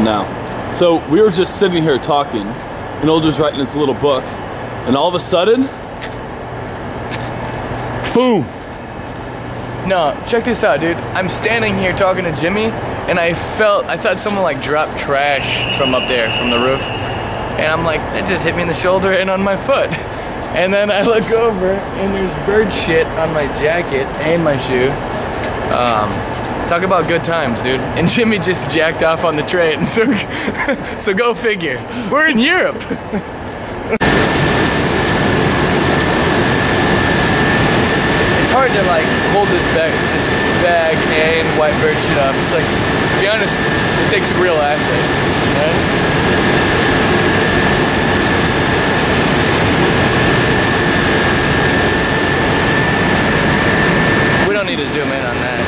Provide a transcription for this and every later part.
now. So we were just sitting here talking, and Older's writing this little book, and all of a sudden, boom! No, check this out, dude. I'm standing here talking to Jimmy, and I thought someone like dropped trash from up there, from the roof. And I'm like, that just hit me in the shoulder and on my foot. And then I look over, and there's bird shit on my jacket and my shoe. Talk about good times, dude. And Jimmy just jacked off on the train, so go figure. We're in Europe. It's hard to like hold this bag and white bird shit off. It's like, to be honest, it takes a real athlete, right? Need to zoom in on that.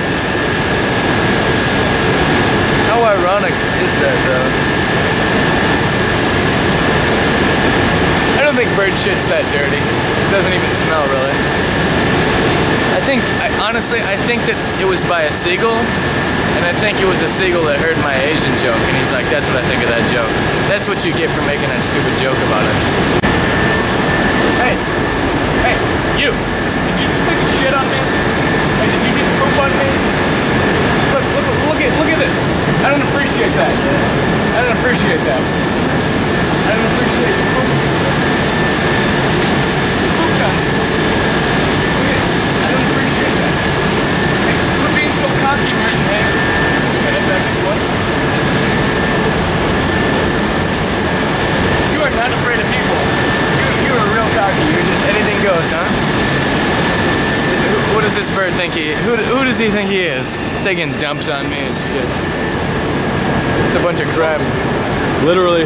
How ironic is that, though? I don't think bird shit's that dirty. It doesn't even smell, really. Honestly, I think that it was by a seagull, and I think it was a seagull that heard my Asian joke, and he's like, that's what I think of that joke. That's what you get for making that stupid joke about us. Hey, you! Did you just take a shit on me? Did you just poop on me? Look at this. I don't appreciate that. I don't appreciate that. I don't appreciate you pooping. You pooped on me. I don't appreciate that. Hey, quit being so cocky, Merton Hanks. Head back and forth. You are not afraid of people. You are real cocky. You're just anything goes, huh? What does this bird think who does he think he is? Taking dumps on me and shit. It's a bunch of crap. Literally.